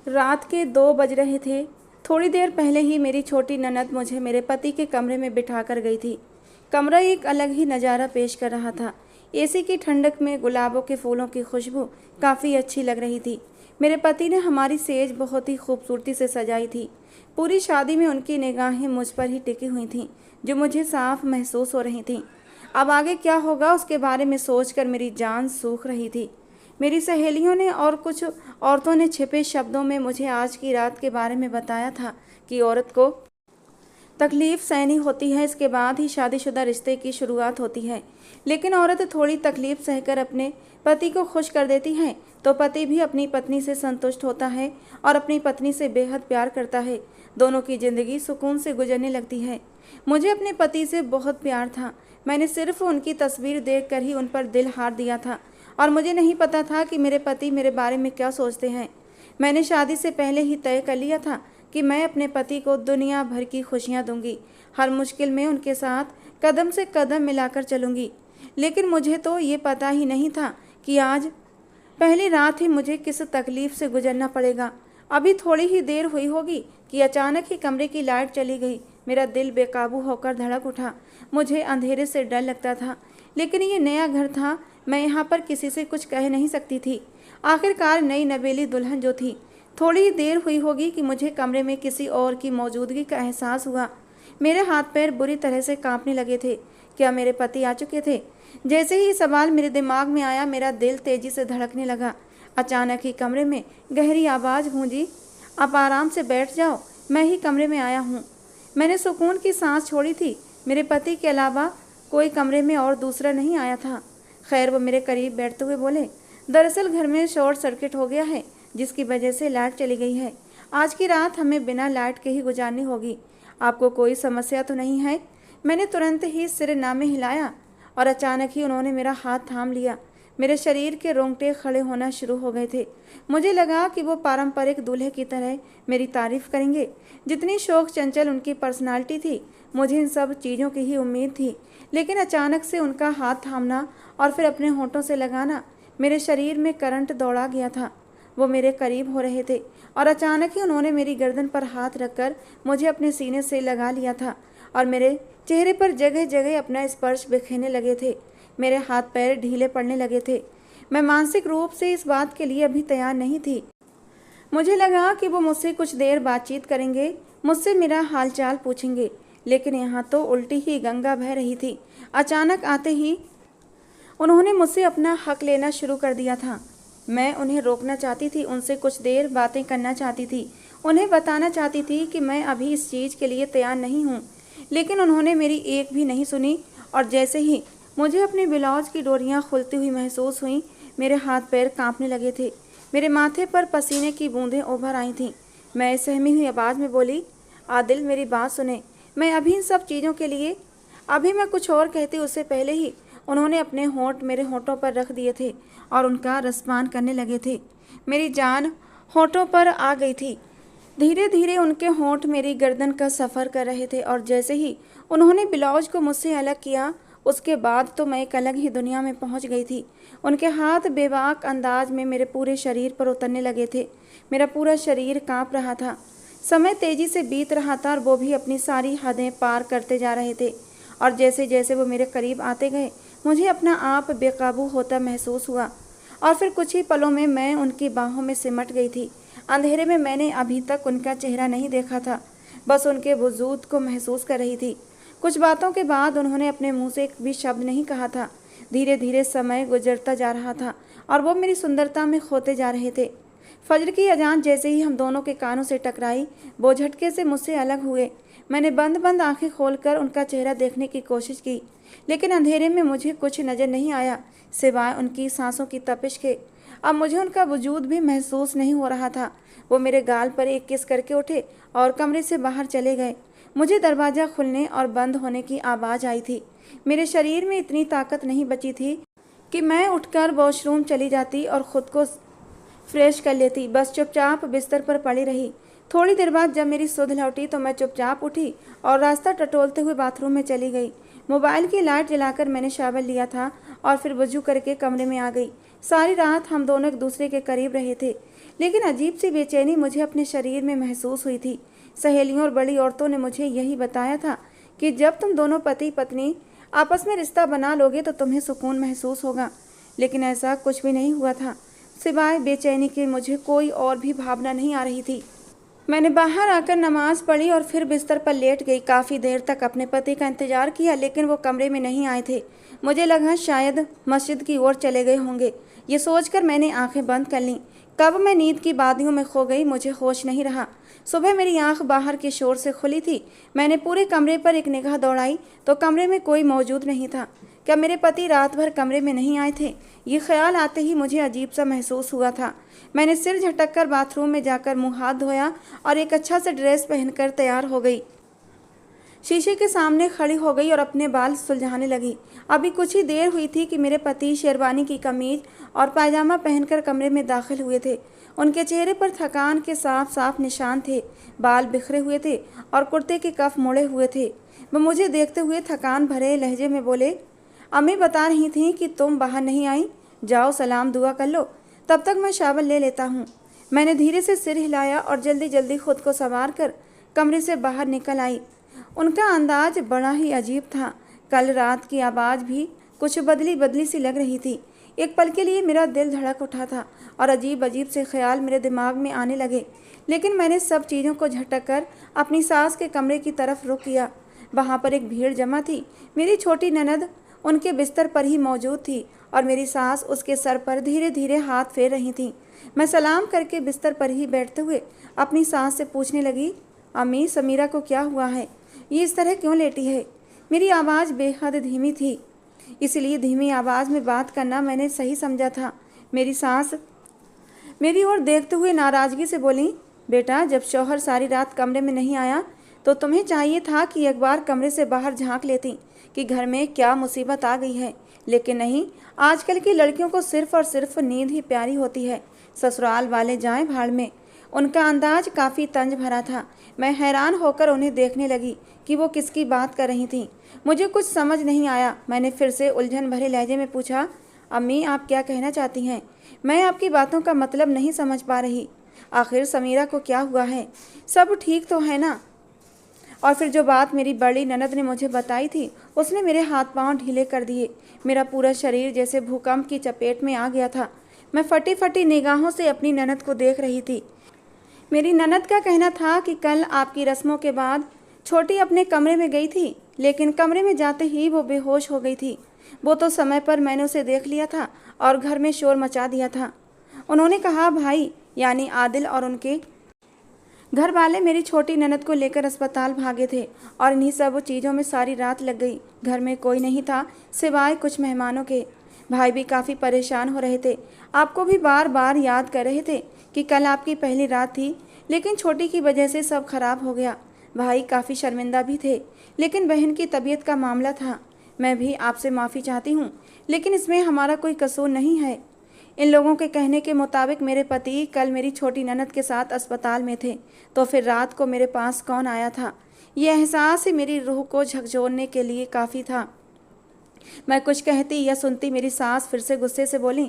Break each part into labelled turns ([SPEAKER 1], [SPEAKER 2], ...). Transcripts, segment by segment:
[SPEAKER 1] रात के 2 बज रहे थे। थोड़ी देर पहले ही मेरी छोटी ननद मुझे मेरे पति के कमरे में बिठा कर गई थी। कमरा एक अलग ही नज़ारा पेश कर रहा था। एसी की ठंडक में गुलाबों के फूलों की खुशबू काफ़ी अच्छी लग रही थी। मेरे पति ने हमारी सेज बहुत ही खूबसूरती से सजाई थी। पूरी शादी में उनकी निगाहें मुझ पर ही टिकी हुई थीं, जो मुझे साफ महसूस हो रही थीं। अब आगे क्या होगा उसके बारे में सोचकर मेरी जान सूख रही थी। मेरी सहेलियों ने और कुछ औरतों ने छिपे शब्दों में मुझे आज की रात के बारे में बताया था कि औरत को तकलीफ़ सहनी होती है, इसके बाद ही शादीशुदा रिश्ते की शुरुआत होती है। लेकिन औरत थोड़ी तकलीफ़ सहकर अपने पति को खुश कर देती है तो पति भी अपनी पत्नी से संतुष्ट होता है और अपनी पत्नी से बेहद प्यार करता है। दोनों की ज़िंदगी सुकून से गुजरने लगती है। मुझे अपने पति से बहुत प्यार था। मैंने सिर्फ उनकी तस्वीर देखकर ही उन पर दिल हार दिया था और मुझे नहीं पता था कि मेरे पति मेरे बारे में क्या सोचते हैं। मैंने शादी से पहले ही तय कर लिया था कि मैं अपने पति को दुनिया भर की खुशियां दूंगी, हर मुश्किल में उनके साथ कदम से कदम मिलाकर चलूंगी। लेकिन मुझे तो ये पता ही नहीं था कि आज पहली रात ही मुझे किस तकलीफ़ से गुजरना पड़ेगा। अभी थोड़ी ही देर हुई होगी कि अचानक ही कमरे की लाइट चली गई। मेरा दिल बेकाबू होकर धड़क उठा। मुझे अंधेरे से डर लगता था, लेकिन ये नया घर था। मैं यहाँ पर किसी से कुछ कह नहीं सकती थी। आखिरकार नई नवेली दुल्हन जो थी। थोड़ी ही देर हुई होगी कि मुझे कमरे में किसी और की मौजूदगी का एहसास हुआ। मेरे हाथ पैर बुरी तरह से कांपने लगे थे। क्या मेरे पति आ चुके थे? जैसे ही सवाल मेरे दिमाग में आया, मेरा दिल तेजी से धड़कने लगा। अचानक ही कमरे में गहरी आवाज़ गूंजी, आप आराम से बैठ जाओ, मैं ही कमरे में आया हूँ। मैंने सुकून की सांस छोड़ी थी। मेरे पति के अलावा कोई कमरे में और दूसरा नहीं आया था। खैर, वो मेरे करीब बैठते हुए बोले, दरअसल घर में शॉर्ट सर्किट हो गया है, जिसकी वजह से लाइट चली गई है। आज की रात हमें बिना लाइट के ही गुजारनी होगी। आपको कोई समस्या तो नहीं है? मैंने तुरंत ही सिर नामे हिलाया और अचानक ही उन्होंने मेरा हाथ थाम लिया। मेरे शरीर के रोंगटे खड़े होना शुरू हो गए थे। मुझे लगा कि वो पारंपरिक दूल्हे की तरह मेरी तारीफ करेंगे। जितनी शौक चंचल उनकी पर्सनालिटी थी, मुझे इन सब चीज़ों की ही उम्मीद थी। लेकिन अचानक से उनका हाथ थामना और फिर अपने होंठों से लगाना मेरे शरीर में करंट दौड़ा गया था। वो मेरे करीब हो रहे थे और अचानक ही उन्होंने मेरी गर्दन पर हाथ रखकर मुझे अपने सीने से लगा लिया था और मेरे चेहरे पर जगह जगह अपना स्पर्श बिखेरने लगे थे। मेरे हाथ पैर ढीले पड़ने लगे थे। मैं मानसिक रूप से इस बात के लिए अभी तैयार नहीं थी। मुझे लगा कि वो मुझसे कुछ देर बातचीत करेंगे, मुझसे मेरा हालचाल पूछेंगे, लेकिन यहाँ तो उल्टी ही गंगा बह रही थी। अचानक आते ही उन्होंने मुझसे अपना हक लेना शुरू कर दिया था। मैं उन्हें रोकना चाहती थी, उनसे कुछ देर बातें करना चाहती थी, उन्हें बताना चाहती थी कि मैं अभी इस चीज़ के लिए तैयार नहीं हूँ, लेकिन उन्होंने मेरी एक भी नहीं सुनी। और जैसे ही मुझे अपने ब्लाउज की डोरियाँ खुलती हुई महसूस हुई, मेरे हाथ पैर कांपने लगे थे। मेरे माथे पर पसीने की बूंदें उभर आई थीं। मैं सहमी हुई आवाज़ में बोली, आदिल मेरी बात सुने, मैं अभी इन सब चीज़ों के लिए। अभी मैं कुछ और कहती उससे पहले ही उन्होंने अपने होंठ मेरे होंठों पर रख दिए थे और उनका रसपान करने लगे थे। मेरी जान होंठों पर आ गई थी। धीरे धीरे उनके होंठ मेरी गर्दन का सफ़र कर रहे थे और जैसे ही उन्होंने ब्लाउज को मुझसे अलग किया, उसके बाद तो मैं एक अलग ही दुनिया में पहुंच गई थी। उनके हाथ बेबाक अंदाज में मेरे पूरे शरीर पर उतरने लगे थे। मेरा पूरा शरीर कांप रहा था। समय तेज़ी से बीत रहा था और वो भी अपनी सारी हदें पार करते जा रहे थे। और जैसे जैसे वो मेरे करीब आते गए, मुझे अपना आप बेकाबू होता महसूस हुआ और फिर कुछ ही पलों में मैं उनकी बाहों में सिमट गई थी। अंधेरे में मैंने अभी तक उनका चेहरा नहीं देखा था, बस उनके वजूद को महसूस कर रही थी। कुछ बातों के बाद उन्होंने अपने मुंह से एक भी शब्द नहीं कहा था। धीरे धीरे समय गुजरता जा रहा था और वो मेरी सुंदरता में खोते जा रहे थे। फजर की अजान जैसे ही हम दोनों के कानों से टकराई, वो झटके से मुझसे अलग हुए। मैंने बंद बंद आंखें खोलकर उनका चेहरा देखने की कोशिश की, लेकिन अंधेरे में मुझे कुछ नज़र नहीं आया सिवाय उनकी सांसों की तपिश के। अब मुझे उनका वजूद भी महसूस नहीं हो रहा था। वो मेरे गाल पर एक किस करके उठे और कमरे से बाहर चले गए। मुझे दरवाज़ा खुलने और बंद होने की आवाज़ आई थी। मेरे शरीर में इतनी ताकत नहीं बची थी कि मैं उठकर वॉशरूम चली जाती और ख़ुद को फ्रेश कर लेती। बस चुपचाप बिस्तर पर पड़ी रही। थोड़ी देर बाद जब मेरी सुध लौटी तो मैं चुपचाप उठी और रास्ता टटोलते हुए बाथरूम में चली गई। मोबाइल की लाइट जलाकर मैंने शावर लिया था और फिर वजू करके कमरे में आ गई। सारी रात हम दोनों एक दूसरे के करीब रहे थे, लेकिन अजीब सी बेचैनी मुझे अपने शरीर में महसूस हुई थी। सहेलियों और बड़ी औरतों ने मुझे यही बताया था कि जब तुम दोनों पति पत्नी आपस में रिश्ता बना लोगे तो तुम्हें सुकून महसूस होगा, लेकिन ऐसा कुछ भी नहीं हुआ था। सिवाय बेचैनी के मुझे कोई और भी भावना नहीं आ रही थी। मैंने बाहर आकर नमाज पढ़ी और फिर बिस्तर पर लेट गई। काफ़ी देर तक अपने पति का इंतजार किया, लेकिन वो कमरे में नहीं आए थे। मुझे लगा शायद मस्जिद की ओर चले गए होंगे। ये सोचकर मैंने आंखें बंद कर लीं। कब मैं नींद की वादियों में खो गई, मुझे होश नहीं रहा। सुबह मेरी आंख बाहर के शोर से खुली थी। मैंने पूरे कमरे पर एक निगाह दौड़ाई तो कमरे में कोई मौजूद नहीं था। क्या मेरे पति रात भर कमरे में नहीं आए थे? ये ख्याल आते ही मुझे अजीब सा महसूस हुआ था। मैंने सिर झटक कर बाथरूम में जाकर मुंह हाथ धोया और एक अच्छा सा ड्रेस पहनकर तैयार हो गई। शीशे के सामने खड़ी हो गई और अपने बाल सुलझाने लगी। अभी कुछ ही देर हुई थी कि मेरे पति शेरवानी की कमीज और पायजामा पहनकर कमरे में दाखिल हुए थे। उनके चेहरे पर थकान के साफ साफ निशान थे। बाल बिखरे हुए थे और कुर्ते के कफ मुड़े हुए थे। वह मुझे देखते हुए थकान भरे लहजे में बोले, अम्मी बता रही थी कि तुम बाहर नहीं आई, जाओ सलाम दुआ कर लो, तब तक मैं शावल ले लेता हूँ। मैंने धीरे से सिर हिलाया और जल्दी जल्दी खुद को संवार कर कमरे से बाहर निकल आई। उनका अंदाज बड़ा ही अजीब था। कल रात की आवाज़ भी कुछ बदली बदली सी लग रही थी। एक पल के लिए मेरा दिल धड़क उठा था और अजीब अजीब से ख्याल मेरे दिमाग में आने लगे, लेकिन मैंने सब चीज़ों को झटक कर अपनी सास के कमरे की तरफ रुख किया। वहाँ पर एक भीड़ जमा थी। मेरी छोटी ननद उनके बिस्तर पर ही मौजूद थी और मेरी सास उसके सर पर धीरे धीरे हाथ फेर रही थी। मैं सलाम करके बिस्तर पर ही बैठते हुए अपनी सास से पूछने लगी, अम्मी समीरा को क्या हुआ है? ये इस तरह क्यों लेटी है? मेरी आवाज़ बेहद धीमी थी, इसलिए धीमी आवाज़ में बात करना मैंने सही समझा था। मेरी सास मेरी ओर देखते हुए नाराज़गी से बोली, बेटा जब शौहर सारी रात कमरे में नहीं आया तो तुम्हें चाहिए था कि एक बार कमरे से बाहर झांक लेती कि घर में क्या मुसीबत आ गई है, लेकिन नहीं। आजकल की लड़कियों को सिर्फ और सिर्फ नींद ही प्यारी होती है। ससुराल वाले जाएं भाड़ में। उनका अंदाज काफ़ी तंज भरा था। मैं हैरान होकर उन्हें देखने लगी कि वो किसकी बात कर रही थीं। मुझे कुछ समझ नहीं आया। मैंने फिर से उलझन भरे लहजे में पूछा, अम्मी आप क्या कहना चाहती हैं? मैं आपकी बातों का मतलब नहीं समझ पा रही। आखिर समीरा को क्या हुआ है? सब ठीक तो है ना? और फिर जो बात मेरी बड़ी ननद ने मुझे बताई थी, उसने मेरे हाथ पांव ढीले कर दिए। मेरा पूरा शरीर जैसे भूकंप की चपेट में आ गया था। मैं फटी फटी निगाहों से अपनी ननद को देख रही थी। मेरी ननद का कहना था कि कल आपकी रस्मों के बाद छोटी अपने कमरे में गई थी, लेकिन कमरे में जाते ही वो बेहोश हो गई थी। वो तो समय पर मैंने उसे देख लिया था और घर में शोर मचा दिया था। उन्होंने कहा भाई यानी आदिल और उनके घर वाले मेरी छोटी ननद को लेकर अस्पताल भागे थे और इन्हीं सब चीज़ों में सारी रात लग गई। घर में कोई नहीं था सिवाय कुछ मेहमानों के। भाई भी काफ़ी परेशान हो रहे थे। आपको भी बार बार याद कर रहे थे कि कल आपकी पहली रात थी, लेकिन छोटी की वजह से सब खराब हो गया। भाई काफ़ी शर्मिंदा भी थे, लेकिन बहन की तबीयत का मामला था। मैं भी आपसे माफ़ी चाहती हूँ, लेकिन इसमें हमारा कोई कसूर नहीं है। इन लोगों के कहने के मुताबिक मेरे पति कल मेरी छोटी ननद के साथ अस्पताल में थे, तो फिर रात को मेरे पास कौन आया था? ये एहसास ही मेरी रूह को झकझोरने के लिए काफ़ी था। मैं कुछ कहती या सुनती मेरी सास फिर से गुस्से से बोली,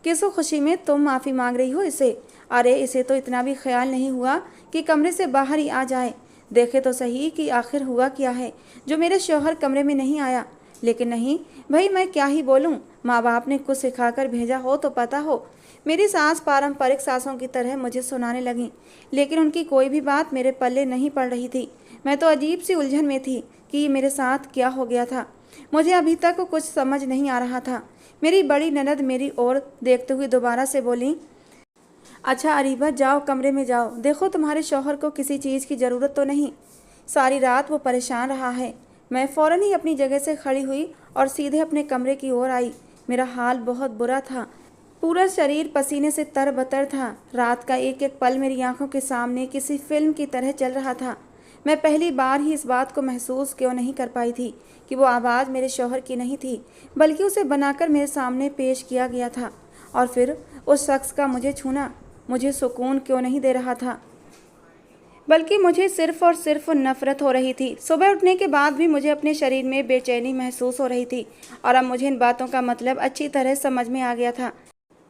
[SPEAKER 1] किस खुशी में तुम माफ़ी मांग रही हो इसे? अरे इसे तो इतना भी ख्याल नहीं हुआ कि कमरे से बाहर ही आ जाए। देखे तो सही कि आखिर हुआ क्या है जो मेरे शौहर कमरे में नहीं आया। लेकिन नहीं भाई, मैं क्या ही बोलूं। माँ बाप ने कुछ सिखाकर भेजा हो तो पता हो। मेरी सास पारंपरिक सासों की तरह मुझे सुनाने लगी, लेकिन उनकी कोई भी बात मेरे पल्ले नहीं पड़ रही थी। मैं तो अजीब सी उलझन में थी कि ये मेरे साथ क्या हो गया था। मुझे अभी तक कुछ समझ नहीं आ रहा था। मेरी बड़ी ननद मेरी ओर देखते हुए दोबारा से बोली, अच्छा अरीबा जाओ कमरे में जाओ, देखो तुम्हारे शौहर को किसी चीज़ की ज़रूरत तो नहीं। सारी रात वो परेशान रहा है। मैं फ़ौरन ही अपनी जगह से खड़ी हुई और सीधे अपने कमरे की ओर आई। मेरा हाल बहुत बुरा था। पूरा शरीर पसीने से तरबतर था। रात का एक एक पल मेरी आंखों के सामने किसी फिल्म की तरह चल रहा था। मैं पहली बार ही इस बात को महसूस क्यों नहीं कर पाई थी कि वो आवाज़ मेरे शौहर की नहीं थी, बल्कि उसे बनाकर मेरे सामने पेश किया गया था। और फिर उस शख्स का मुझे छूना मुझे सुकून क्यों नहीं दे रहा था, बल्कि मुझे सिर्फ और सिर्फ नफरत हो रही थी। सुबह उठने के बाद भी मुझे अपने शरीर में बेचैनी महसूस हो रही थी और अब मुझे इन बातों का मतलब अच्छी तरह समझ में आ गया था।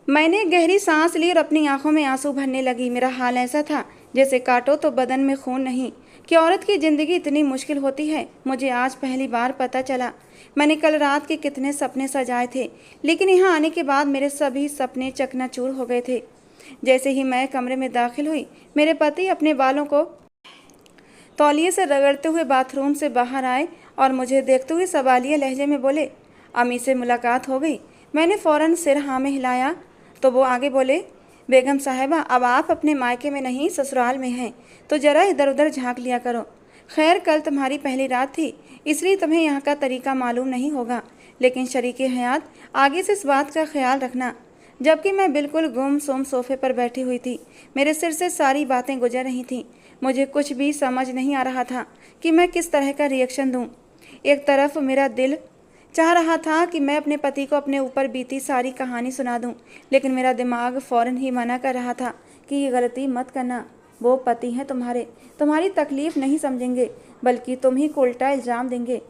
[SPEAKER 1] मैंने गहरी सांस ली और अपनी आंखों में आंसू भरने लगी। मेरा हाल ऐसा था जैसे काटो तो बदन में खून नहीं। कि औरत की ज़िंदगी इतनी मुश्किल होती है, मुझे आज पहली बार पता चला। मैंने कल रात के कितने सपने सजाए थे, लेकिन यहाँ आने के बाद मेरे सभी सपने चकनाचूर हो गए थे। जैसे ही मैं कमरे में दाखिल हुई, मेरे पति अपने बालों को तौलिए से रगड़ते हुए बाथरूम से बाहर आए और मुझे देखते हुए सवालिया लहजे में बोले, अम्मी से मुलाकात हो गई। मैंने फ़ौरन सिर हाँ में हिलाया तो वो आगे बोले, बेगम साहिबा, अब आप अपने मायके में नहीं ससुराल में हैं, तो ज़रा इधर उधर झांक लिया करो। खैर, कल तुम्हारी पहली रात थी, इसलिए तुम्हें यहाँ का तरीका मालूम नहीं होगा, लेकिन शरीके हयात आगे से इस बात का ख्याल रखना। जबकि मैं बिल्कुल गुमसुम सोफे पर बैठी हुई थी, मेरे सिर से सारी बातें गुजर रही थीं। मुझे कुछ भी समझ नहीं आ रहा था कि मैं किस तरह का रिएक्शन दूं। एक तरफ मेरा दिल चाह रहा था कि मैं अपने पति को अपने ऊपर बीती सारी कहानी सुना दूं, लेकिन मेरा दिमाग फ़ौरन ही मना कर रहा था कि ये गलती मत करना। वो पति हैं तुम्हारे, तुम्हारी तकलीफ़ नहीं समझेंगे, बल्कि तुम ही को उल्टा इल्ज़ाम देंगे।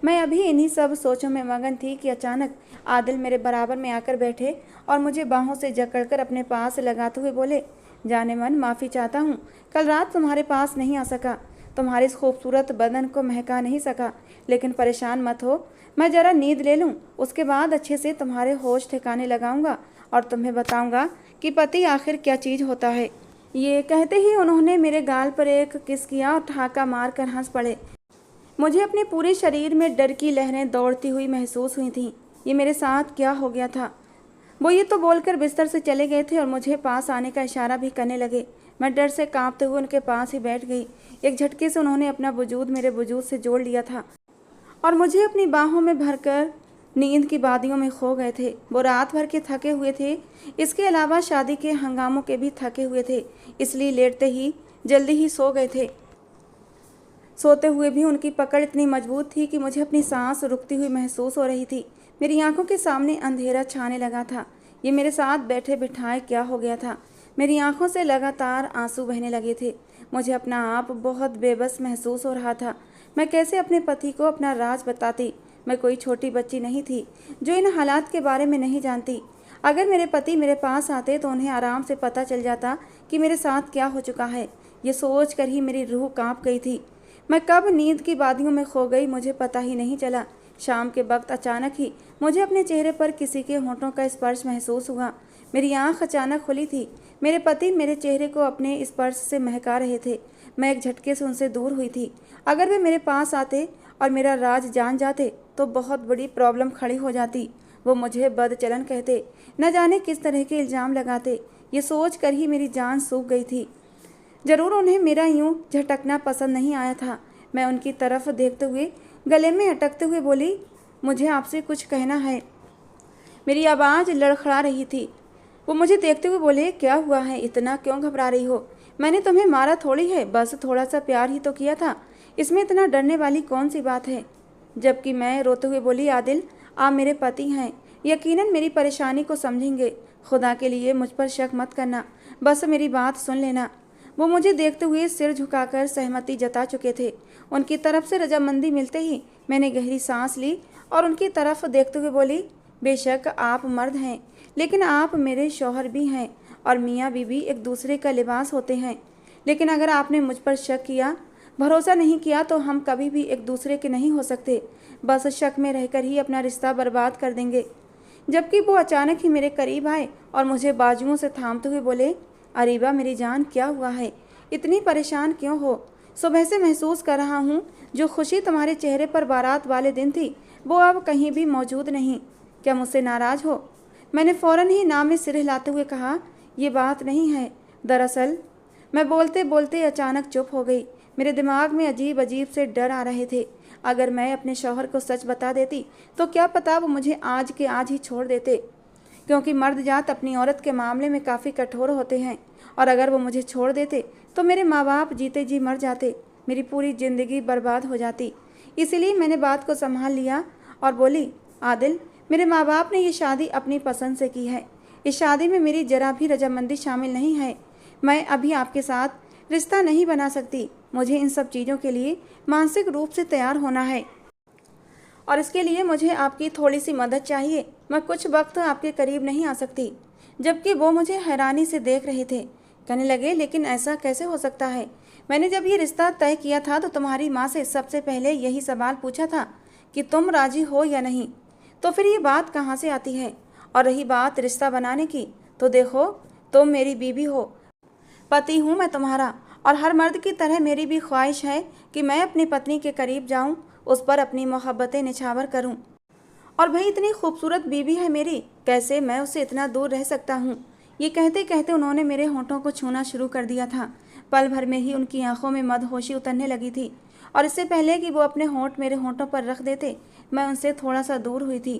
[SPEAKER 1] मैं अभी इन्हीं सब सोचों में मगन थी कि अचानक आदिल मेरे बराबर में आकर बैठे और मुझे बाहों से जकड़कर अपने पास लगाते हुए बोले, जाने मन माफ़ी चाहता हूँ, कल रात तुम्हारे पास नहीं आ सका, तुम्हारे इस खूबसूरत बदन को महका नहीं सका, लेकिन परेशान मत हो, मैं ज़रा नींद ले लूँ, उसके बाद अच्छे से तुम्हारे होश ठिकाने लगाऊंगा और तुम्हें बताऊंगा कि पति आखिर क्या चीज़ होता है। ये कहते ही उन्होंने मेरे गाल पर एक किस किया और ठहाका मार कर हंस पड़े। मुझे अपने पूरे शरीर में डर की लहरें दौड़ती हुई महसूस हुई थीं। ये मेरे साथ क्या हो गया था? वो ये तो बोलकर बिस्तर से चले गए थे और मुझे पास आने का इशारा भी करने लगे। मैं डर से कांपते हुए उनके पास ही बैठ गई। एक झटके से उन्होंने अपना वजूद मेरे वजूद से जोड़ लिया था और मुझे अपनी बाहों में भरकर नींद की वादियों में खो गए थे। वो रात भर के थके हुए थे, इसके अलावा शादी के हंगामों के भी थके हुए थे, इसलिए लेटते ही जल्दी ही सो गए थे। सोते हुए भी उनकी पकड़ इतनी मजबूत थी कि मुझे अपनी सांस रुकती हुई महसूस हो रही थी। मेरी आंखों के सामने अंधेरा छाने लगा था। ये मेरे साथ बैठे बिठाए क्या हो गया था? मेरी आंखों से लगातार आंसू बहने लगे थे। मुझे अपना आप बहुत बेबस महसूस हो रहा था। मैं कैसे अपने पति को अपना राज बताती? मैं कोई छोटी बच्ची नहीं थी जो इन हालात के बारे में नहीं जानती। अगर मेरे पति मेरे पास आते तो उन्हें आराम से पता चल जाता कि मेरे साथ क्या हो चुका है। ये सोच कर ही मेरी रूह कांप गई थी। मैं कब नींद की वादियों में खो गई मुझे पता ही नहीं चला। शाम के वक्त अचानक ही मुझे अपने चेहरे पर किसी के होंठों का स्पर्श महसूस हुआ। मेरी आंख अचानक खुली थी। मेरे पति मेरे चेहरे को अपने स्पर्श से महका रहे थे। मैं एक झटके से उनसे दूर हुई थी। अगर वे मेरे पास आते और मेरा राज जान जाते तो बहुत बड़ी प्रॉब्लम खड़ी हो जाती। वो मुझे बदचलन कहते, न जाने किस तरह के इल्ज़ाम लगाते। ये सोच कर ही मेरी जान सूख गई थी। ज़रूर उन्हें मेरा यूं झटकना पसंद नहीं आया था। मैं उनकी तरफ देखते हुए गले में अटकते हुए बोली, मुझे आपसे कुछ कहना है। मेरी आवाज़ लड़खड़ा रही थी। वो मुझे देखते हुए बोले, क्या हुआ है, इतना क्यों घबरा रही हो? मैंने तुम्हें मारा थोड़ी है, बस थोड़ा सा प्यार ही तो किया था, इसमें इतना डरने वाली कौन सी बात है? जबकि मैं रोते हुए बोली, आदिल, आप मेरे पति हैं, यकीनन मेरी परेशानी को समझेंगे। खुदा के लिए मुझ पर शक मत करना, बस मेरी बात सुन लेना। वो मुझे देखते हुए सिर झुकाकर सहमति जता चुके थे। उनकी तरफ से रजामंदी मिलते ही मैंने गहरी सांस ली और उनकी तरफ देखते हुए बोली, बेशक आप मर्द हैं, लेकिन आप मेरे शौहर भी हैं और मियाँ बीवी एक दूसरे का लिबास होते हैं। लेकिन अगर आपने मुझ पर शक किया, भरोसा नहीं किया, तो हम कभी भी एक दूसरे के नहीं हो सकते। बस शक में रहकर ही अपना रिश्ता बर्बाद कर देंगे। जबकि वो अचानक ही मेरे करीब आए और मुझे बाजुओं से थामते हुए बोले, अरीबा मेरी जान, क्या हुआ है? इतनी परेशान क्यों हो? सुबह से महसूस कर रहा हूँ जो खुशी तुम्हारे चेहरे पर बारात वाले दिन थी वो अब कहीं भी मौजूद नहीं। क्या मुझसे नाराज़ हो? मैंने फ़ौरन ही ना में सिर हिलाते हुए कहा, ये बात नहीं है। दरअसल मैं बोलते बोलते अचानक चुप हो गई। मेरे दिमाग में अजीब अजीब से डर आ रहे थे। अगर मैं अपने शौहर को सच बता देती तो क्या पता वो मुझे आज के आज ही छोड़ देते, क्योंकि मर्द जात अपनी औरत के मामले में काफ़ी कठोर होते हैं। और अगर वो मुझे छोड़ देते तो मेरे माँ बाप जीते जी मर जाते, मेरी पूरी ज़िंदगी बर्बाद हो जाती। इसीलिए मैंने बात को संभाल लिया और बोली, आदिल, मेरे माँ बाप ने ये शादी अपनी पसंद से की है। इस शादी में मेरी जरा भी रजामंदी शामिल नहीं है। मैं अभी आपके साथ रिश्ता नहीं बना सकती। मुझे इन सब चीज़ों के लिए मानसिक रूप से तैयार होना है और इसके लिए मुझे आपकी थोड़ी सी मदद चाहिए। मैं कुछ वक्त आपके करीब नहीं आ सकती। जबकि वो मुझे हैरानी से देख रहे थे। कहने लगे, लेकिन ऐसा कैसे हो सकता है? मैंने जब ये रिश्ता तय किया था तो तुम्हारी माँ से सबसे पहले यही सवाल पूछा था कि तुम राजी हो या नहीं, तो फिर ये बात कहाँ से आती है? और रही बात रिश्ता बनाने की, तो देखो, तुम मेरी बीवी हो, पति हूँ मैं तुम्हारा, और हर मर्द की तरह मेरी भी ख्वाहिश है कि मैं अपनी पत्नी के करीब जाऊँ, उस पर अपनी मोहब्बतें निछावर करूँ। और भाई इतनी खूबसूरत बीवी है मेरी, कैसे मैं उससे इतना दूर रह सकता हूँ? ये कहते कहते उन्होंने मेरे होंठों को छूना शुरू कर दिया था। पल भर में ही उनकी आंखों में मदहोशी उतरने लगी थी, और इससे पहले कि वो अपने होंठ मेरे होंठों पर रख देते, मैं उनसे थोड़ा सा दूर हुई थी।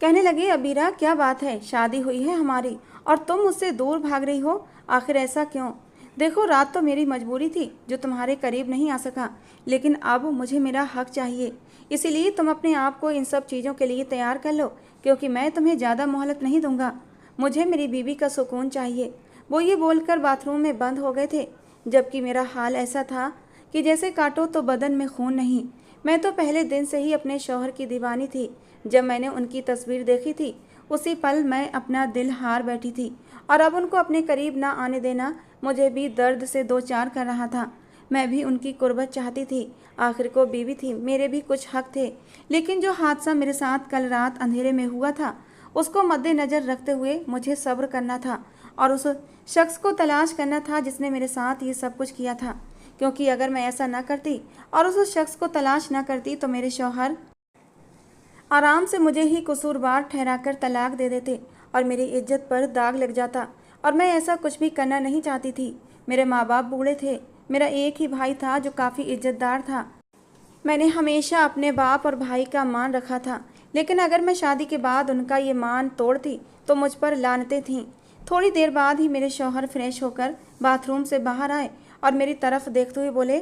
[SPEAKER 1] कहने लगे, अबीरा क्या बात है, शादी हुई है हमारी और तुम मुझसे दूर भाग रही हो, आखिर ऐसा क्यों? देखो, रात तो मेरी मजबूरी थी जो तुम्हारे करीब नहीं आ सका, लेकिन अब मुझे मेरा हक चाहिए, इसीलिए तुम अपने आप को इन सब चीज़ों के लिए तैयार कर लो, क्योंकि मैं तुम्हें ज़्यादा मोहलत नहीं दूंगा। मुझे मेरी बीवी का सुकून चाहिए। वो ये बोलकर बाथरूम में बंद हो गए थे, जबकि मेरा हाल ऐसा था कि जैसे काटो तो बदन में खून नहीं। मैं तो पहले दिन से ही अपने शौहर की दीवानी थी। जब मैंने उनकी तस्वीर देखी थी, उसी पल मैं अपना दिल हार बैठी थी, और अब उनको अपने करीब ना आने देना मुझे भी दर्द से दो चार कर रहा था। मैं भी उनकी कुर्बत चाहती थी, आखिर को बीवी थी, मेरे भी कुछ हक थे। लेकिन जो हादसा मेरे साथ कल रात अंधेरे में हुआ था, उसको मद्देनज़र रखते हुए मुझे सब्र करना था और उस शख्स को तलाश करना था जिसने मेरे साथ ये सब कुछ किया था, क्योंकि अगर मैं ऐसा ना करती और उस शख्स को तलाश ना करती तो मेरे शौहर आराम से मुझे ही कसूरवार ठहराकर तलाक दे देते और मेरी इज्जत पर दाग लग जाता, और मैं ऐसा कुछ भी करना नहीं चाहती थी। मेरे माँ बाप बूढ़े थे, मेरा एक ही भाई था जो काफ़ी इज्जतदार था। मैंने हमेशा अपने बाप और भाई का मान रखा था, लेकिन अगर मैं शादी के बाद उनका ये मान तोड़ती तो मुझ पर लानतें थीं। थोड़ी देर बाद ही मेरे शौहर फ्रेश होकर बाथरूम से बाहर आए और मेरी तरफ देखते हुए बोले,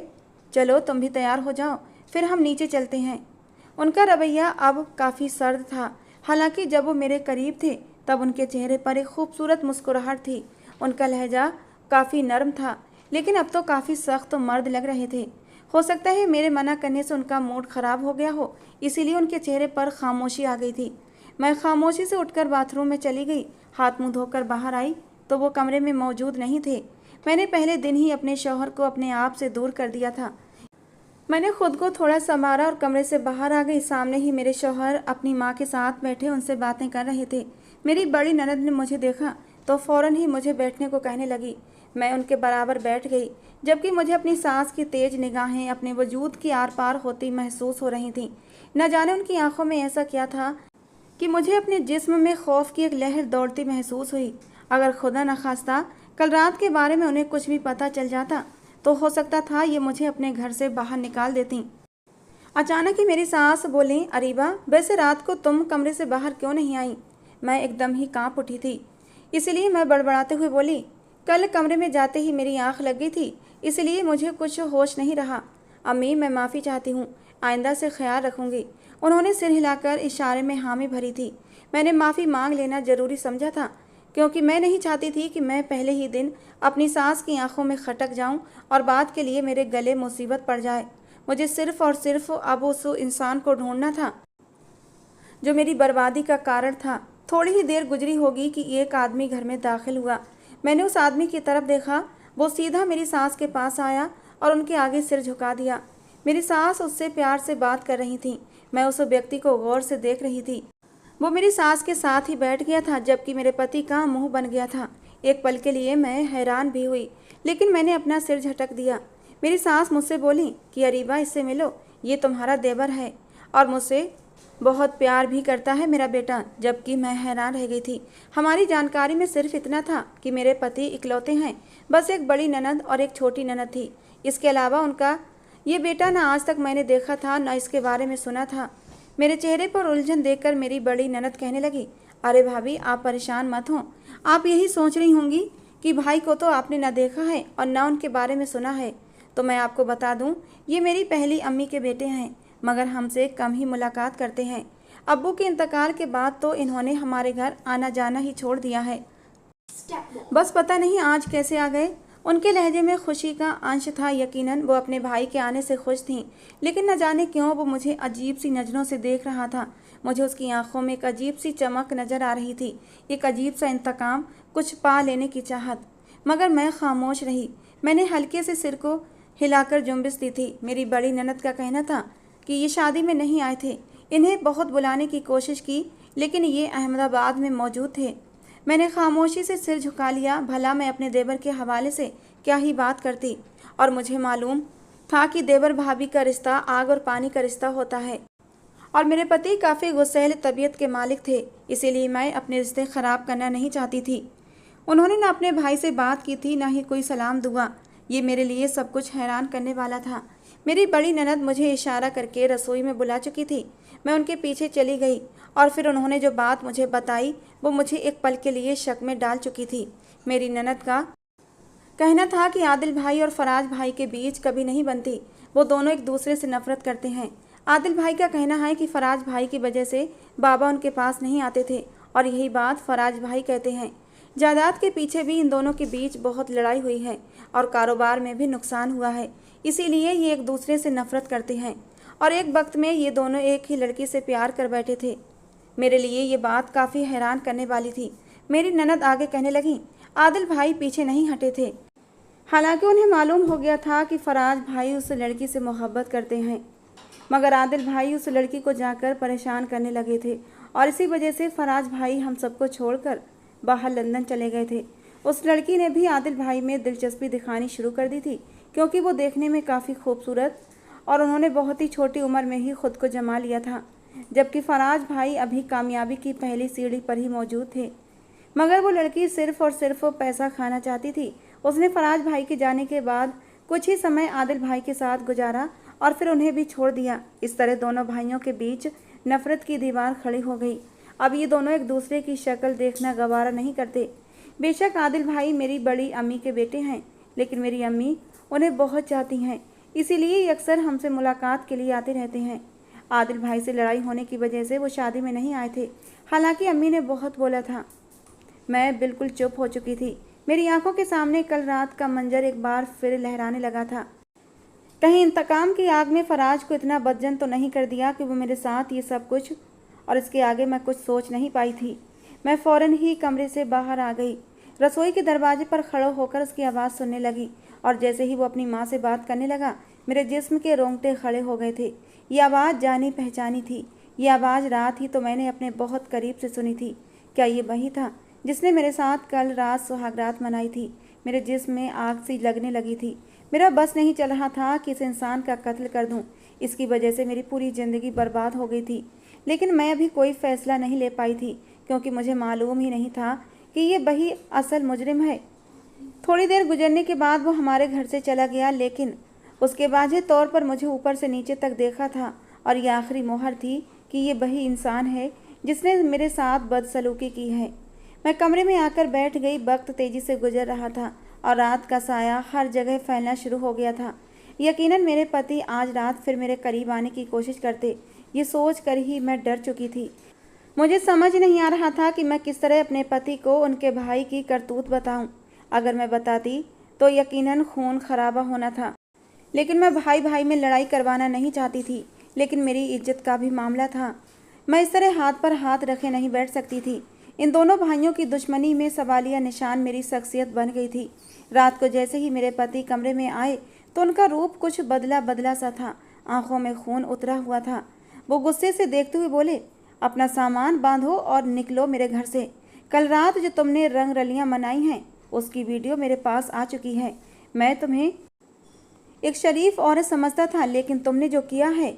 [SPEAKER 1] चलो तुम भी तैयार हो जाओ, फिर हम नीचे चलते हैं। उनका रवैया अब काफ़ी सर्द था। हालांकि जब वो मेरे करीब थे तब उनके चेहरे पर एक खूबसूरत मुस्कुराहट थी। उनका लहजा काफ़ी नरम था, लेकिन अब तो काफ़ी सख्त मर्द लग रहे थे। हो सकता है मेरे मना करने से उनका मूड ख़राब हो गया हो, इसीलिए उनके चेहरे पर खामोशी आ गई थी। मैं खामोशी से उठकर बाथरूम में चली गई। हाथ मुँह धोकर बाहर आई तो वो कमरे में मौजूद नहीं थे। मैंने पहले दिन ही अपने शौहर को अपने आप से दूर कर दिया था। मैंने खुद को थोड़ा संवारा और कमरे से बाहर आ गई। सामने ही मेरे शौहर अपनी माँ के साथ बैठे उनसे बातें कर रहे थे। मेरी बड़ी ननद ने मुझे देखा तो फ़ौरन ही मुझे बैठने को कहने लगी। मैं उनके बराबर बैठ गई, जबकि मुझे अपनी सास की तेज निगाहें अपने वजूद की आर पार होती महसूस हो रही थीं। न जाने उनकी आंखों में ऐसा क्या था कि मुझे अपने जिस्म में खौफ की एक लहर दौड़ती महसूस हुई। अगर खुदा न खास्ता कल रात के बारे में उन्हें कुछ भी पता चल जाता तो हो सकता था ये मुझे अपने घर से बाहर निकाल देती। अचानक ही मेरी सास बोली, अरीबा, वैसे रात को तुम कमरे से बाहर क्यों नहीं आई? मैं एकदम ही कांप उठी थी, इसलिए मैं बड़बड़ाते हुए बोली, कल कमरे में जाते ही मेरी आंख लग गई थी, इसलिए मुझे कुछ होश नहीं रहा। अम्मी, मैं माफ़ी चाहती हूँ, आइंदा से ख्याल रखूँगी। उन्होंने सिर हिलाकर इशारे में हामी भरी थी। मैंने माफ़ी मांग लेना ज़रूरी समझा था, क्योंकि मैं नहीं चाहती थी कि मैं पहले ही दिन अपनी सास की आंखों में खटक जाऊं और बाद के लिए मेरे गले मुसीबत पड़ जाए। मुझे सिर्फ़ और सिर्फ अब उस इंसान को ढूंढना था जो मेरी बर्बादी का कारण था। थोड़ी ही देर गुजरी होगी कि एक आदमी घर में दाखिल हुआ। मैंने उस आदमी की तरफ देखा। वो सीधा मेरी सास के पास आया और उनके आगे सिर झुका दिया। मेरी सास उससे प्यार से बात कर रही थी। मैं उस व्यक्ति को गौर से देख रही थी। वो मेरी सास के साथ ही बैठ गया था, जबकि मेरे पति का मुंह बन गया था। एक पल के लिए मैं हैरान भी हुई, लेकिन मैंने अपना सिर झटक दिया। मेरी सास मुझसे बोली कि अरीबा, इससे मिलो, ये तुम्हारा देवर है और मुझसे बहुत प्यार भी करता है मेरा बेटा। जबकि मैं हैरान रह गई थी। हमारी जानकारी में सिर्फ इतना था कि मेरे पति इकलौते हैं, बस एक बड़ी ननद और एक छोटी ननद थी। इसके अलावा उनका ये बेटा ना आज तक मैंने देखा था, न इसके बारे में सुना था। मेरे चेहरे पर उलझन देखकर मेरी बड़ी ननद कहने लगी, अरे भाभी, आप परेशान मत हो। आप यही सोच रही होंगी कि भाई को तो आपने न देखा है और न उनके बारे में सुना है। तो मैं आपको बता दूं, ये मेरी पहली अम्मी के बेटे हैं, मगर हमसे कम ही मुलाकात करते हैं। अब्बू के इंतकाल के बाद तो इन्होंने हमारे घर आना जाना ही छोड़ दिया है। बस पता नहीं आज कैसे आ गए। उनके लहजे में खुशी का अंश था। यकीनन वो अपने भाई के आने से खुश थीं, लेकिन न जाने क्यों वो मुझे अजीब सी नज़रों से देख रहा था। मुझे उसकी आंखों में एक अजीब सी चमक नजर आ रही थी, एक अजीब सा इंतकाम, कुछ पा लेने की चाहत। मगर मैं खामोश रही। मैंने हल्के से सिर को हिलाकर जुम्बिश दी थी। मेरी बड़ी ननद का कहना था कि ये शादी में नहीं आए थे। इन्हें बहुत बुलाने की कोशिश की, लेकिन ये अहमदाबाद में मौजूद थे। मैंने खामोशी से सिर झुका लिया। भला मैं अपने देवर के हवाले से क्या ही बात करती, और मुझे मालूम था कि देवर भाभी का रिश्ता आग और पानी का रिश्ता होता है, और मेरे पति काफ़ी गुस्सैल तबीयत के मालिक थे, इसीलिए मैं अपने रिश्ते ख़राब करना नहीं चाहती थी। उन्होंने ना अपने भाई से बात की थी, ना ही कोई सलाम दुआ। ये मेरे लिए सब कुछ हैरान करने वाला था। मेरी बड़ी ननद मुझे इशारा करके रसोई में बुला चुकी थी। मैं उनके पीछे चली गई, और फिर उन्होंने जो बात मुझे बताई वो मुझे एक पल के लिए शक में डाल चुकी थी। मेरी ननद का कहना था कि आदिल भाई और फराज भाई के बीच कभी नहीं बनती। वो दोनों एक दूसरे से नफरत करते हैं। आदिल भाई का कहना है कि फराज भाई की वजह से बाबा उनके पास नहीं आते थे, और यही बात फराज भाई कहते हैं। जायदाद के पीछे भी इन दोनों के बीच बहुत लड़ाई हुई है, और कारोबार में भी नुकसान हुआ है, इसीलिए ये एक दूसरे से नफरत करते हैं। और एक वक्त में ये दोनों एक ही लड़की से प्यार कर बैठे थे। मेरे लिए ये बात काफ़ी हैरान करने वाली थी। मेरी ननद आगे कहने लगी, आदिल भाई पीछे नहीं हटे थे। हालांकि उन्हें मालूम हो गया था कि फराज भाई उस लड़की से मोहब्बत करते हैं, मगर आदिल भाई उस लड़की को जाकर परेशान करने लगे थे, और इसी वजह से फराज भाई हम सबको छोड़कर बाहर लंदन चले गए थे। उस लड़की ने भी आदिल भाई में दिलचस्पी दिखानी शुरू कर दी थी, क्योंकि वो देखने में काफ़ी खूबसूरत, और उन्होंने बहुत ही छोटी उम्र में ही खुद को जमा लिया था, जबकि फराज भाई अभी कामयाबी की पहली सीढ़ी पर ही मौजूद थे। मगर वो लड़की सिर्फ और सिर्फ पैसा खाना चाहती थी। उसने फराज भाई के जाने के बाद कुछ ही समय आदिल भाई के साथ गुजारा, और फिर उन्हें भी छोड़ दिया। इस तरह दोनों भाइयों के बीच नफरत की दीवार खड़ी हो गई। अब ये दोनों एक दूसरे की शक्ल देखना गवारा नहीं करते। बेशक आदिल भाई मेरी बड़ी अम्मी के बेटे हैं, लेकिन मेरी अम्मी उन्हें बहुत चाहती हैं, इसीलिए ये अक्सर हमसे मुलाकात के लिए आते रहते हैं। आदिल भाई से लड़ाई होने की वजह से वो शादी में नहीं आए थे। हालांकि अम्मी ने बहुत बोला था। मैं बिल्कुल चुप हो चुकी थी। मेरी आंखों के सामने कल रात का मंजर एक बार फिर लहराने लगा था। कहीं इंतकाम की आग ने फराज को इतना बदजन तो नहीं कर दिया कि वो मेरे साथ ये सब कुछ, और इसके आगे मैं कुछ सोच नहीं पाई थी। मैं फ़ौरन ही कमरे से बाहर आ गई। रसोई के दरवाजे पर खड़े होकर उसकी आवाज़ सुनने लगी, और जैसे ही वो अपनी माँ से बात करने लगा, मेरे जिस्म के रोंगटे खड़े हो गए थे। ये आवाज़ जानी पहचानी थी। ये आवाज़ रात ही तो मैंने अपने बहुत करीब से सुनी थी। क्या ये वही था जिसने मेरे साथ कल रात सुहागरात मनाई थी? मेरे जिस्म में आग सी लगने लगी थी। मेरा बस नहीं चल रहा था कि इस इंसान का कत्ल कर दूं। इसकी वजह से मेरी पूरी ज़िंदगी बर्बाद हो गई थी, लेकिन मैं अभी कोई फ़ैसला नहीं ले पाई थी, क्योंकि मुझे मालूम ही नहीं था कि ये वही असल मुजरिम है। थोड़ी देर गुजरने के बाद वो हमारे घर से चला गया, लेकिन उसके वाज़ेह तौर पर मुझे ऊपर से नीचे तक देखा था, और ये आखिरी मोहर थी कि ये वही इंसान है जिसने मेरे साथ बदसलूकी की है। मैं कमरे में आकर बैठ गई। वक्त तेज़ी से गुजर रहा था, और रात का साया हर जगह फैलना शुरू हो गया था। यकीनन मेरे पति आज रात फिर मेरे करीब आने की कोशिश करते, ये सोच कर ही मैं डर चुकी थी। मुझे समझ नहीं आ रहा था कि मैं किस तरह अपने पति को उनके भाई की करतूत बताऊं। अगर मैं बताती तो यकीनन खून खराबा होना था, लेकिन मैं भाई भाई में लड़ाई करवाना नहीं चाहती थी। लेकिन मेरी इज्जत का भी मामला था। मैं इस तरह हाथ पर हाथ रखे नहीं बैठ सकती थी। इन दोनों भाइयों की दुश्मनी में सवालिया निशान मेरी शख्सियत बन गई थी। रात को जैसे ही मेरे पति कमरे में आए तो उनका रूप कुछ बदला बदला सा था। आंखों में खून उतरा हुआ था। वो गुस्से से देखते हुए बोले, अपना सामान बांधो और निकलो मेरे घर से। कल रात जो तुमने रंग रलियां मनाई हैं उसकी वीडियो मेरे पास आ चुकी है। मैं तुम्हें एक शरीफ औरत समझता था, लेकिन तुमने जो किया है,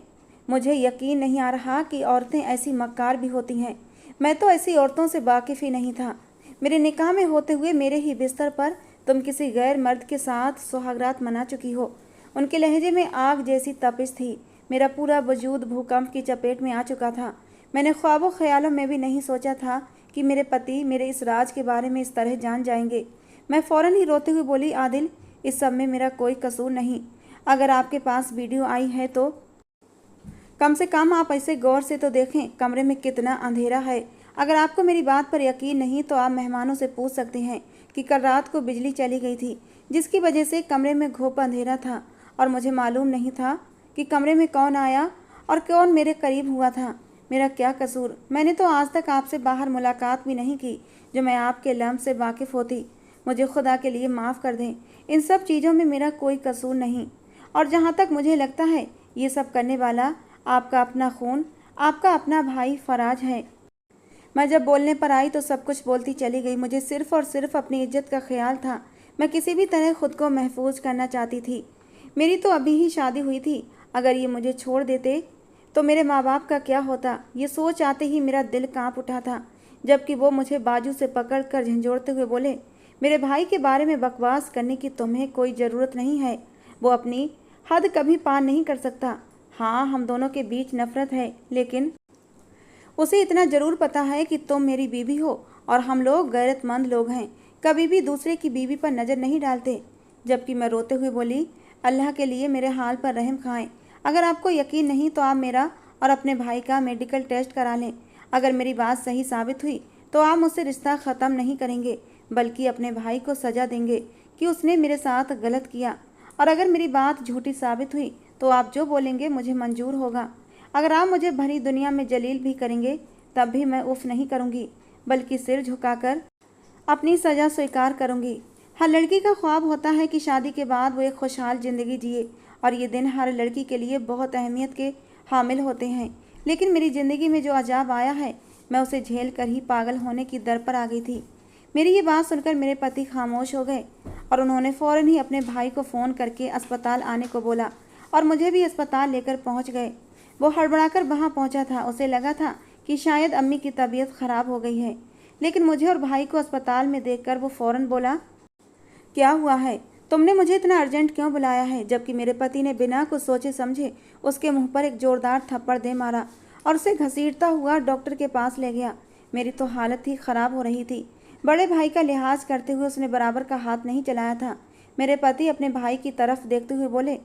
[SPEAKER 1] मुझे यकीन नहीं आ रहा कि औरतें ऐसी मक्कार भी होती हैं। मैं तो ऐसी औरतों से वाकिफ़ ही नहीं था। मेरे निकाह में होते हुए मेरे ही बिस्तर पर तुम किसी गैर मर्द के साथ सुहागरात मना चुकी हो। उनके लहजे में आग जैसी तपिश थी। मेरा पूरा वजूद भूकंप की चपेट में आ चुका था। मैंने ख्वाबों ख्यालों में भी नहीं सोचा था कि मेरे पति मेरे इस राज के बारे में इस तरह जान जाएंगे। मैं फ़ौरन ही रोते हुए बोली, आदिल, इस सब में मेरा कोई कसूर नहीं। अगर आपके पास वीडियो आई है तो कम से कम आप ऐसे गौर से तो देखें कमरे में कितना अंधेरा है। अगर आपको मेरी बात पर यकीन नहीं तो आप मेहमानों से पूछ सकते हैं कि कल रात को बिजली चली गई थी, जिसकी वजह से कमरे में घोप अंधेरा था, और मुझे मालूम नहीं था कि कमरे में कौन आया और कौन मेरे करीब हुआ था। मेरा क्या कसूर? मैंने तो आज तक आपसे बाहर मुलाकात भी नहीं की जो मैं आपके लम्ब से वाकिफ़ होती। मुझे खुदा के लिए माफ़ कर दें, इन सब चीज़ों में मेरा कोई कसूर नहीं। और जहाँ तक मुझे लगता है ये सब करने वाला आपका अपना खून, आपका अपना भाई फराज है। मैं जब बोलने पर आई तो सब कुछ बोलती चली गई। मुझे सिर्फ़ और सिर्फ अपनी इज्जत का ख्याल था। मैं किसी भी तरह खुद को महफूज करना चाहती थी। मेरी तो अभी ही शादी हुई थी। अगर ये मुझे छोड़ देते तो मेरे माँ बाप का क्या होता? ये सोच आते ही मेरा दिल कांप उठा था। जबकि वो मुझे बाजू से पकड़ कर झंझोड़ते हुए बोले, मेरे भाई के बारे में बकवास करने की तुम्हें कोई ज़रूरत नहीं है। वो अपनी हद कभी पार नहीं कर सकता। हाँ, हम दोनों के बीच नफरत है, लेकिन उसे इतना ज़रूर पता है कि तुम मेरी बीवी हो और हम लोग गैरतमंद लोग हैं, कभी भी दूसरे की बीवी पर नज़र नहीं डालते। जबकि मैं रोते हुए बोली, अल्लाह के लिए मेरे हाल पर रहम खाएं। अगर आपको यकीन नहीं तो आप मेरा और अपने भाई का मेडिकल टेस्ट करा लें। अगर मेरी बात सही साबित हुई तो आप मुझसे रिश्ता ख़त्म नहीं करेंगे, बल्कि अपने भाई को सज़ा देंगे कि उसने मेरे साथ गलत किया। और अगर मेरी बात झूठी साबित हुई तो आप जो बोलेंगे मुझे मंजूर होगा। अगर आप मुझे भरी दुनिया में जलील भी करेंगे तब भी मैं उफ नहीं करूँगी, बल्कि सिर झुकाकर अपनी सज़ा स्वीकार करूँगी। हर लड़की का ख्वाब होता है कि शादी के बाद वो एक खुशहाल ज़िंदगी जिए, और ये दिन हर लड़की के लिए बहुत अहमियत के हामिल होते हैं। लेकिन मेरी ज़िंदगी में जो अजाब आया है, मैं उसे झेल कर ही पागल होने की दर पर आ गई थी। मेरी ये बात सुनकर मेरे पति खामोश हो गए और उन्होंने फ़ौरन ही अपने भाई को फ़ोन करके अस्पताल आने को बोला और मुझे भी अस्पताल लेकर पहुंच गए। वो हड़बड़ाकर वहां पहुंचा था। उसे लगा था कि शायद अम्मी की तबीयत ख़राब हो गई है, लेकिन मुझे और भाई को अस्पताल में देखकर वो फ़ौरन बोला, क्या हुआ है? तुमने मुझे इतना अर्जेंट क्यों बुलाया है? जबकि मेरे पति ने बिना कुछ सोचे समझे उसके मुंह पर एक जोरदार थप्पड़ दे मारा और उसे घसीटता हुआ डॉक्टर के पास ले गया। मेरी तो हालत ही ख़राब हो रही थी। बड़े भाई का लिहाज करते हुए उसने बराबर का हाथ नहीं चलाया था। मेरे पति अपने भाई की तरफ देखते हुए बोले,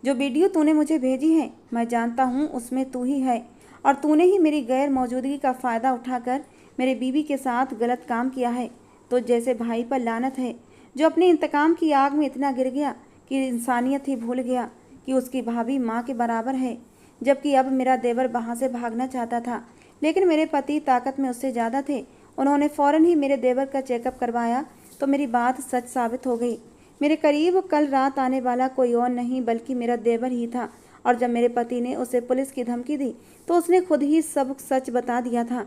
[SPEAKER 1] जो वीडियो तूने मुझे भेजी है मैं जानता हूँ उसमें तू ही है, और तूने ही मेरी गैर मौजूदगी का फ़ायदा उठाकर मेरे बीवी के साथ गलत काम किया है। तो जैसे भाई पर लानत है जो अपने इंतकाम की आग में इतना गिर गया कि इंसानियत ही भूल गया कि उसकी भाभी माँ के बराबर है। जबकि अब मेरा देवर वहाँ से भागना चाहता था, लेकिन मेरे पति ताकत में उससे ज़्यादा थे। उन्होंने फ़ौरन ही मेरे देवर का चेकअप करवाया तो मेरी बात सच साबित हो गई। मेरे करीब कल रात आने वाला कोई और नहीं बल्कि मेरा देवर ही था, और जब मेरे पति ने उसे पुलिस की धमकी दी तो उसने खुद ही सब सच बता दिया था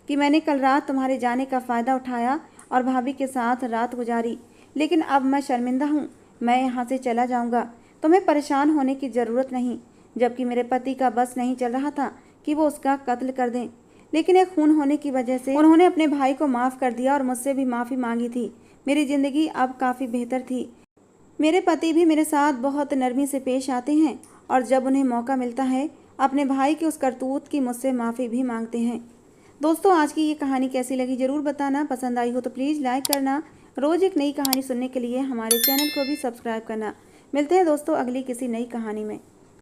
[SPEAKER 1] कि मैंने कल रात तुम्हारे जाने का फ़ायदा उठाया और भाभी के साथ रात गुजारी। लेकिन अब मैं शर्मिंदा हूँ, मैं यहाँ से चला जाऊँगा, तुम्हें परेशान होने की ज़रूरत नहीं। जबकि मेरे पति का बस नहीं चल रहा था कि वो उसका कत्ल कर दें, लेकिन एक खून होने की वजह से उन्होंने अपने भाई को माफ़ कर दिया और मुझसे भी माफ़ी मांगी थी। मेरी ज़िंदगी अब काफ़ी बेहतर थी। मेरे पति भी मेरे साथ बहुत नरमी से पेश आते हैं और जब उन्हें मौका मिलता है अपने भाई की उस करतूत की मुझसे माफ़ी भी मांगते हैं। दोस्तों, आज की ये कहानी कैसी लगी ज़रूर बताना। पसंद आई हो तो प्लीज़ लाइक करना। रोज़ एक नई कहानी सुनने के लिए हमारे चैनल को भी सब्सक्राइब करना। मिलते हैं दोस्तों अगली किसी नई कहानी में।